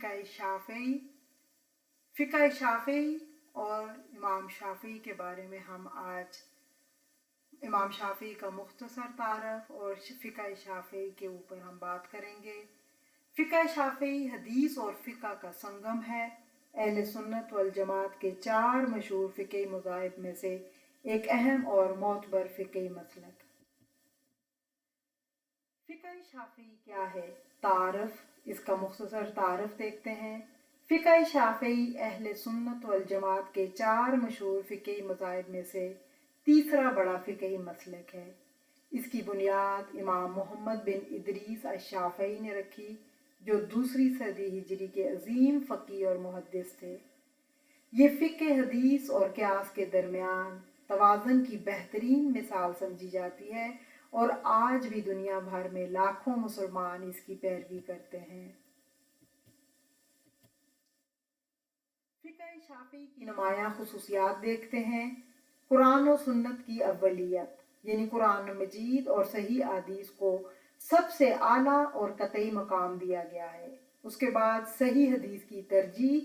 फ़िक़्ह शाफ़िई। फ़िक़्ह शाफ़िई और इमाम शाफ़िई के बारे में हम आज इमाम शाफ़िई का मुख्तसर तारफ़ और फ़िक़्ह शाफ़िई के ऊपर हम बात करेंगे। फ़िक़्ह शाफ़िई हदीस और फ़िक़्ह का संगम है। अहले सुन्नत वल जमात के 4 मशहूर फ़िक़्ही मज़ाहिब में से एक अहम और मोतबर फ़िक़्ही मसलक। फ़िक़्ह शाफ़िई क्या है? तारफ़, इसका मुख्तसर तारफ़ देखते हैं। फ़िक़्ह शाफ़िई अहले सुन्नत वल जमात के 4 मशहूर फ़िक़्ही मज़ाहिब में से तीसरा बड़ा फ़िक़्ही मसलक है। इसकी बुनियाद इमाम मोहम्मद बिन इदरीस अश-शाफ़िई ने रखी, जो 2री सदी हिजरी के अजीम फ़क़ीह और मुहद्दिस थे। ये फ़िक़्ह हदीस और क़ियास के दरमियान तवाज़ुन की बेहतरीन मिसाल समझी जाती है और आज भी दुनिया भर में लाखों मुसलमान इसकी पैरवी करते हैं। फ़िक़्ह शाफ़िई की नुमायाँ ख़ुसूसियात देखते हैं। कुरान और सुन्नत की अव्वलियत, यानी कुरान मजीद और सही हदीस को सबसे आला और कतई मकाम दिया गया है। उसके बाद सही हदीस की तरजीह,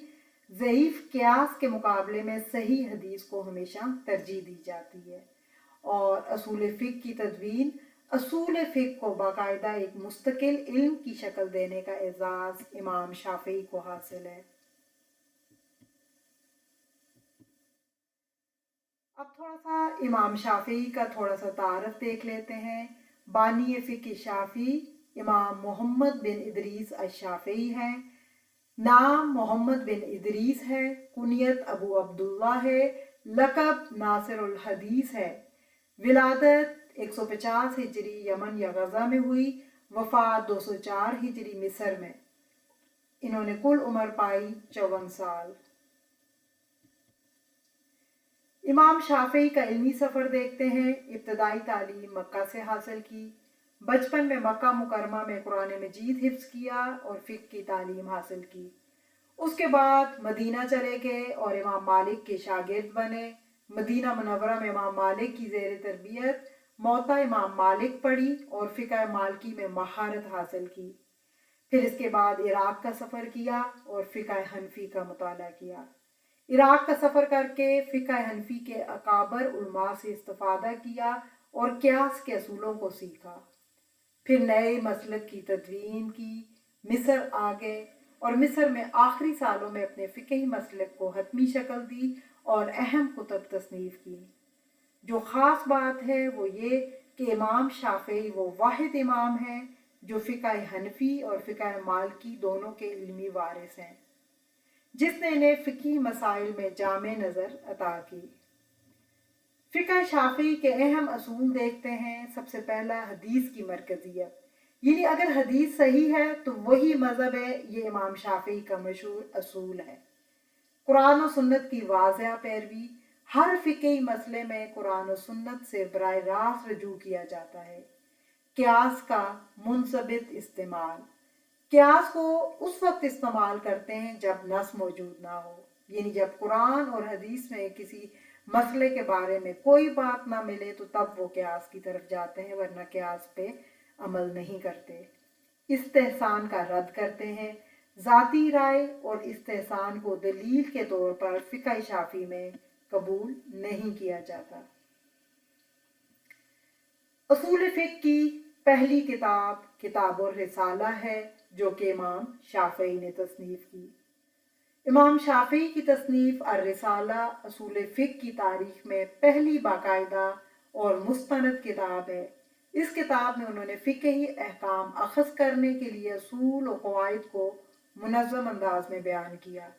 ज़ईफ़ क़ियास के मुकाबले में सही हदीस को हमेशा तरजीह दी जाती है। और असूल फ़िक़्ह की तदवीन, असूल फ़िक़्ह को बाकायदा एक मुस्तकिल इल्म की शक्ल देने का एजाज़ इमाम शाफ़िई को हासिल है। अब थोड़ा सा इमाम शाफ़िई का थोड़ा सा तारफ़ देख लेते हैं। बानी फ़िक़्ह शाफ़िई इमाम मोहम्मद बिन इदरीस अश-शाफ़िई हैं। नाम मोहम्मद बिन इदरीस है, कुनियत अबू अब्दुल्ला है, लक़ब नासिरुल हदीस है। विलादत 150 हिजरी यमन या गज़ा में हुई, वफ़ात 204 हिजरी मिस्र में। इन्होंने कुल उम्र पाई 54 साल। इमाम शाफ़िई का इल्मी सफ़र देखते हैं। इब्तदाई तालीम मक्का से हासिल की। बचपन में मक्का मुकरमा में कुरान मजीद हिफ्ज़ किया और फ़िक़्ह की तालीम हासिल की। उसके बाद मदीना चले गए और इमाम मालिक के शागिर्द बने। मदीना मुनव्वरा में इमाम मालिक की ज़ेर तरबियत मौता इमाम मालिक पढ़ी और फ़िक़्ह मालिकी में महारत हासिल की। फिर इसके बाद इराक़ का सफ़र किया और फ़िक़्ह हनफ़ी का मुताला किया। इराक़ का सफ़र करके फ़िक़्ह हनफ़ी के अकाबर उलमा से इस्तिफ़ादा किया और क़ियास के असूलों को सीखा। फिर नए मसलक की तदवीन की, मिस्र आ गए और मिस्र में आखिरी सालों में अपने फ़िक़्ही मसलक को हतमी शक्ल दी और अहम कुतुब तसनीफ़ की। जो ख़ास बात है वो ये कि इमाम शाफ़िई वो वाहिद इमाम हैं जो फ़िक़्ह हनफ़ी और फ़िक़्ह मालिकी दोनों के इल्मी वारिस हैं, जिसने इन्हें फ़िक़्ही मसाइल में जामे नज़र अता की। फ़िक़्ह शाफ़िई के अहम असूल देखते हैं। सबसे पहला, हदीस की मरकज़ियत, यानी अगर हदीस सही है तो वही मज़हब है। ये इमाम शाफ़िई का मशहूर असूल है। कुरान और सुन्नत की वाज़ह पैरवी, हर फ़िक़्ही मसले में कुरान और सुन्नत से बराह रास्त रजू किया जाता है। क़ियास का मुनज़बित इस्तेमाल, क़ियास को उस वक्त इस्तेमाल करते हैं जब नस मौजूद ना हो, यानी जब कुरान और हदीस में किसी मसले के बारे में कोई बात ना मिले तो तब वो क़ियास की तरफ जाते हैं, वरना क़ियास पे अमल नहीं करते। इस्तेहसान का रद्द करते हैं। ज़ाती राय और इस्तेहसान को दलील के तौर पर फ़िक़्ह शाफ़िई में कबूल नहीं किया जाता। असूल फ़िक़्ह की पहली किताब किताबुर रिसाला है, जो कि इमाम शाफ़िई ने तसनीफ़ की। इमाम शाफ़िई की तसनीफ़ अर-रिसाला असूल फ़िक़्ह की तारीख़ में पहली बाकायदा और मुस्तनद किताब है। इस किताब में उन्होंने फ़िक़्ही अहकाम अख़ज़ करने के लिए असूल और क़वाइद को मुनज़्ज़म अंदाज में बयान किया।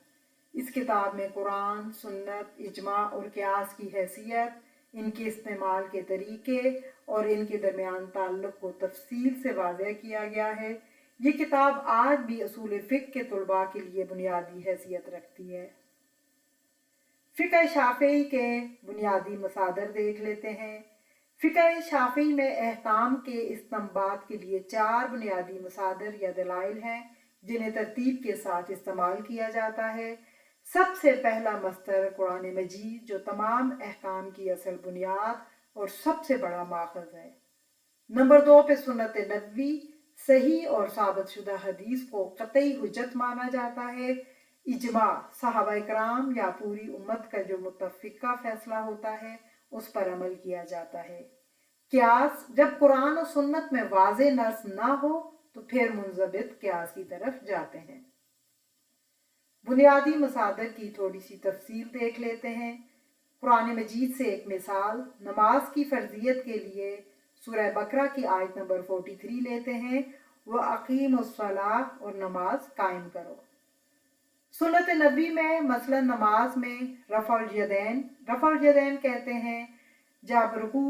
इस किताब में कुरान, सुन्नत, इजमा और क़ियास की हैसियत, इनके इस्तेमाल के तरीके और इनके दरमियान ताल्लुक़ को तफ़सील से वाज़ह किया गया है। ये किताब आज भी असूल फ़िक़्ह के तुलबा के लिए बुनियादी हैसियत रखती है। फ़िक़्ह शाफ़िई के बुनियादी मसादर देख लेते हैं। फ़िक़्ह शाफ़िई में अहकाम के इस्तिंबात के लिए 4 बुनियादी मसादर या दलाइल हैं, जिन्हें तरतीब के साथ इस्तेमाल किया जाता है। सबसे पहला मस्तर कुरान मजीद, जो तमाम अहकाम की असल बुनियाद और सबसे बड़ा माख़ज़ है। नंबर 2 पे सुन्नत नबवी, सही और साबित शुदा हदीस को कतई हुज्जत माना जाता है। इजमा सहाबा कराम या पूरी उम्मत का जो मुत्तफ़िका फैसला होता है उस पर अमल किया जाता है। क्यास जब कुरान और सुन्नत में वाज़े नस ना हो तो फिर मुंज़बित क्यास की तरफ जाते हैं। बुनियादी मसादर की थोड़ी सी तफसील देख लेते हैं। कुरान मजीद से एक मिसाल नमाज की फ़र्जियत के लिए सूरह बकरा की आयत नंबर 43 लेते हैं, व अकीमुस्सलाह और नमाज कायम करो। सुन्नत नबी में मसलन नमाज में रफ़उल यदैन कहते हैं जब रुकू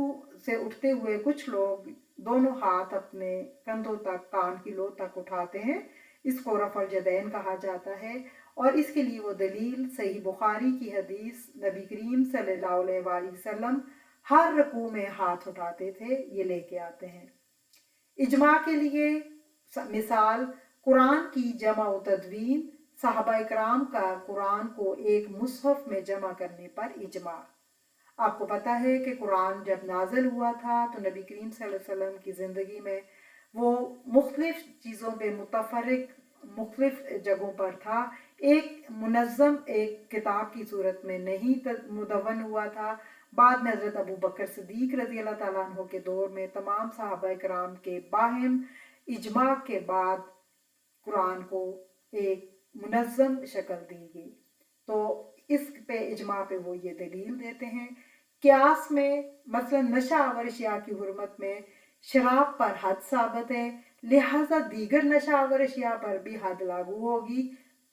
से उठते हुए कुछ लोग दोनों हाथ अपने कंधों तक, कान की लो तक उठाते हैं, इसको रफ़उल यदैन कहा जाता है। और इसके लिए वो दलील सही बुखारी की हदीस नबी करीम सल्लल्लाहु अलैहि वसल्लम हर रुकू में हाथ उठाते थे, ये लेके आते हैं। इजमा के लिए मिसाल कुरान की जमा व तदवीन, साहबा इकराम का कुरान को एक मुसहफ में जमा करने पर इजमा। आपको पता है कि कुरान जब नाज़िल हुआ था तो नबी करीम सल्लल्लाहु अलैहि वसल्लम की ज़िंदगी में वो मुख्तलिफ चीज़ों पे मुतफर्रिक मुख्तलिफ जगहों पर था, एक मुनज़्ज़म एक किताब की सूरत में नहीं मुदव्वन हुआ था। बाद में हज़रत अबू बकर सिद्दीक़ रज़ी अल्लाह तआला अन्हु के दौर में तमाम सहाबा कराम के बाहिम इजमा के बाद कुरान को एक मुनज़्ज़म शक्ल दी गई। तो इस पे इजमा पे वो ये दलील देते हैं। क्यास में मसलन नशा आवर अशिया की हुर्मत में शराब पर हद साबित है, लिहाजा दीगर नशा आवर अशिया पर भी हद लागू होगी।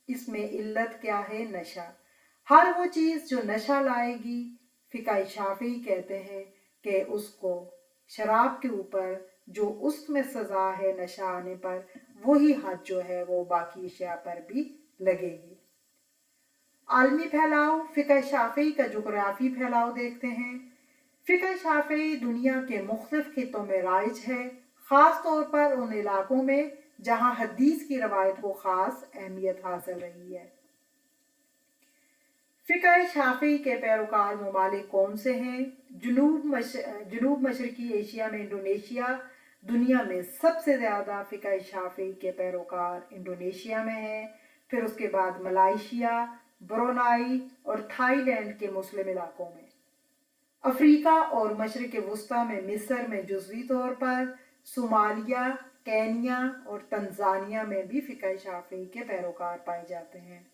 इसमें इल्लत क्या है? नशा। हर वो चीज़ जो नशा लाएगी, फ़िक़ह शाफ़ी कहते हैं कि उसको शराब के ऊपर जो उसमें सज़ा है नशा आने पर, वही हद जो है वो बाकी अशिया पर भी लगेगी। आलमी फैलाव, फ़िक़ह शाफ़ी का जोग्राफ़ी फैलाव देखते हैं। फ़िक़ह शाफ़ी दुनिया के मुख्तलिफ खित्तों में राइज है, ख़ास तौर पर उन इलाकों में जहाँ हदीस की रवायत को ख़ास अहमियत हासिल रही है। फ़िक़ह शाफ़ी के पैरोकार ममालिक कौन से हैं? जनूब मशरकी एशिया में इंडोनेशिया दुनिया में सबसे ज़्यादा फ़िक़ह शाफ़ी के पैरोकार इंडोनेशिया में हैं। फिर उसके बाद मलाइशिया, ब्रुनाई और थाईलैंड के मुस्लिम इलाकों में। अफ्रीका और मशरिक़ वुस्ता में मिस्र में जुज़वी तौर पर, सोमालिया, केनिया और तंजानिया में भी फ़िक़ह शाफ़ी के पैरोकार पाए जाते हैं।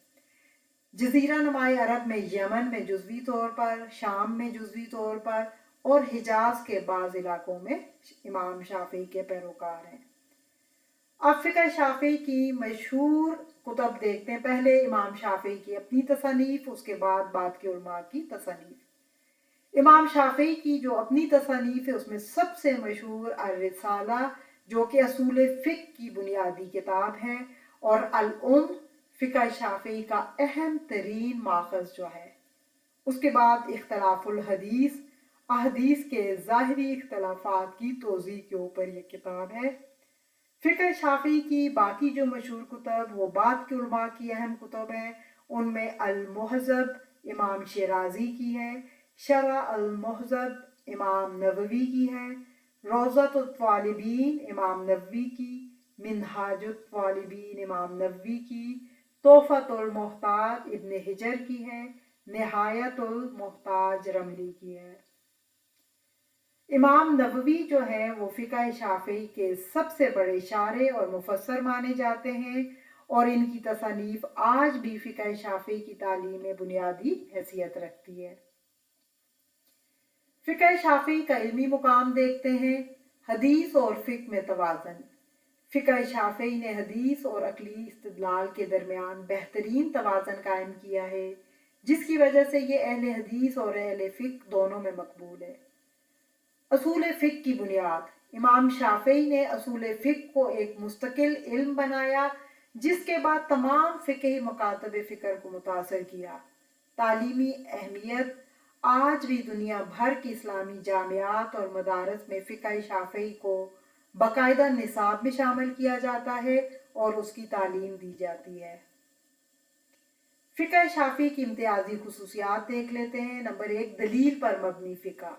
जज़ीरा नुमाए अरब में यमन में जुज़वी तौर पर, शाम में जुज़वी तौर पर और हिजाज के बाज़ इलाकों में इमाम शाफ़ी के पैरोकार हैं। अब फ़िक़ह शाफ़ी की मशहूर कुतब देखते हैं। पहले इमाम शाफ़ी की अपनी तसानीफ़, उसके बाद के उलमा की तसानीफ़। इमाम शाफ़ी की जो अपनी तसानीफ़ है उसमें सबसे मशहूर अर-रिसाला जो कि असूल फ़िक़ह की बुनियादी किताब है, और अल-उम फ़िक़ह शाफ़ी का अहम तरीन माख़ज़ जो है। उसके बाद इख्तिलाफ़ुल हदीस, अहदीस के ज़ाहिरी इख्तिलाफ़ात की तोज़ीह के ऊपर ये किताब है। फ़िक़ह शाफ़ी की बाकी जो मशहूर कुतब वो बाद के उलमा की अहम कुतब हैं। उनमें अल-मुहज़्ज़ब इमाम शिराज़ी की है, शरह अल-मुहज़्ज़ब इमाम नववी की है, रौज़तुत तालिबीन इमाम नववी की, मिनहाजुत तालिबीन इमाम नववी की, तोहफ़तुल मोहताज इब्न हिजर की है, निहायतुल मोहताज रमली की है। इमाम नववी जो है वो फ़िक़ह शाफ़ी के सबसे बड़े शारे और मुफस्सर माने जाते हैं, और इनकी तसानीफ़ आज भी फ़िक़ह शाफ़ी की तालीम में बुनियादी हैसियत रखती है। फ़िक़ह शाफ़ी का इल्मी मुकाम देखते हैं। हदीस और फ़िक़ह में तवाज़न। फ़िक़ह शाफ़ी ने हदीस और अक़ली इस्तिदलाल के दरमियान बेहतरीन तवाज़न कायम किया है, जिसकी वजह से ये अहले हदीस और अहले फ़िक़ह दोनों में मकबूल है। असूल फ़िक़ह की बुनियाद। इमाम शाफ़ी ने असूल फ़िक़ह को एक मुस्तकिल इल्म बनाया, जिसके बाद तमाम फ़िक़ही मकातब फ़िक्र को मुतासर किया। तालीमी अहमियत। आज भी दुनिया भर की इस्लामी जामियात और मदारस में फ़िक़ह शाफ़ी को बाकायदा निसाब में शामिल किया जाता है और उसकी तालीम दी जाती है। फ़िक़ह शाफ़ी की इम्तियाजी खुसूसियात देख लेते हैं। नंबर 1, दलील पर मबनी फ़िक़ह।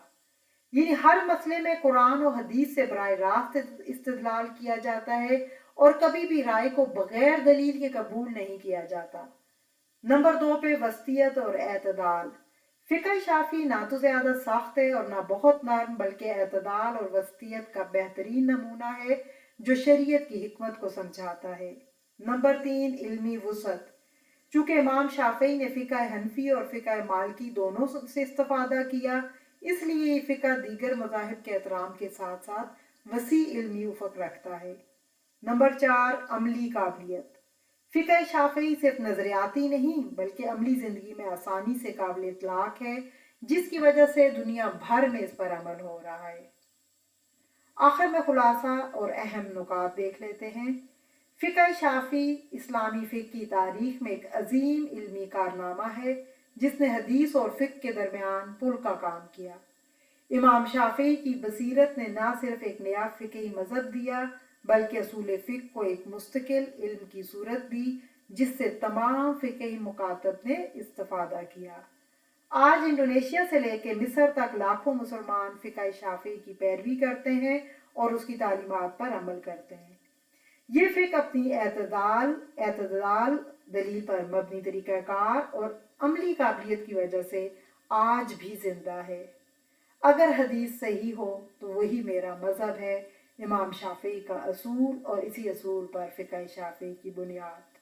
یعنی ہر مسئلے میں قرآن و حدیث سے براہ راست استدلال کیا جاتا ہے اور کبھی بھی رائے کو بغیر دلیل کے قبول نہیں کیا جاتا۔ نمبر 2 پہ وسطیت اور اعتدال۔ فقہ شافعی نہ تو زیادہ سخت ہے اور نہ بہت نرم، بلکہ اعتدال اور وسطیت کا بہترین نمونہ ہے جو شریعت کی حکمت کو سمجھاتا ہے۔ نمبر 3 علمی وسعت۔ چونکہ امام شافعی نے فقہ حنفی اور فقہ مالکی دونوں سے استفادہ کیا، اس لیے یہ فقہ دیگر مذاہب کے احترام کے ساتھ ساتھ وسیع علمی افق رکھتا ہے۔ نمبر 4 عملی قابلیت۔ فقہ شافعی صرف نظریاتی نہیں بلکہ عملی زندگی میں آسانی سے قابل اطلاق ہے، جس کی وجہ سے دنیا بھر میں اس پر عمل ہو رہا ہے۔ آخر میں خلاصہ اور اہم نکات دیکھ لیتے ہیں۔ فقہ شافعی اسلامی فقہ کی تاریخ میں ایک عظیم علمی کارنامہ ہے جس نے حدیث اور فقہ کے درمیان پل کا کام کیا۔ امام شافعی کی بصیرت نے نہ صرف ایک نیا فقہی مذہب دیا بلکہ اصول فقہ کو ایک مستقل علم کی صورت دی جس سے تمام فقہی مکاتب نے استفادہ کیا۔ آج انڈونیشیا سے لے کے مصر تک لاکھوں مسلمان فقہ شافعی کی پیروی کرتے ہیں اور اس کی تعلیمات پر عمل کرتے ہیں۔ یہ فقہ اپنی اعتدال، دلیل پر مبنی طریقہ کار اور عملی قابلیت کی وجہ سے آج بھی زندہ ہے۔ اگر حدیث صحیح ہو تو وہی میرا مذہب ہے، امام شافعی کا اصول اور اسی اصول پر فقہ شافعی کی بنیاد۔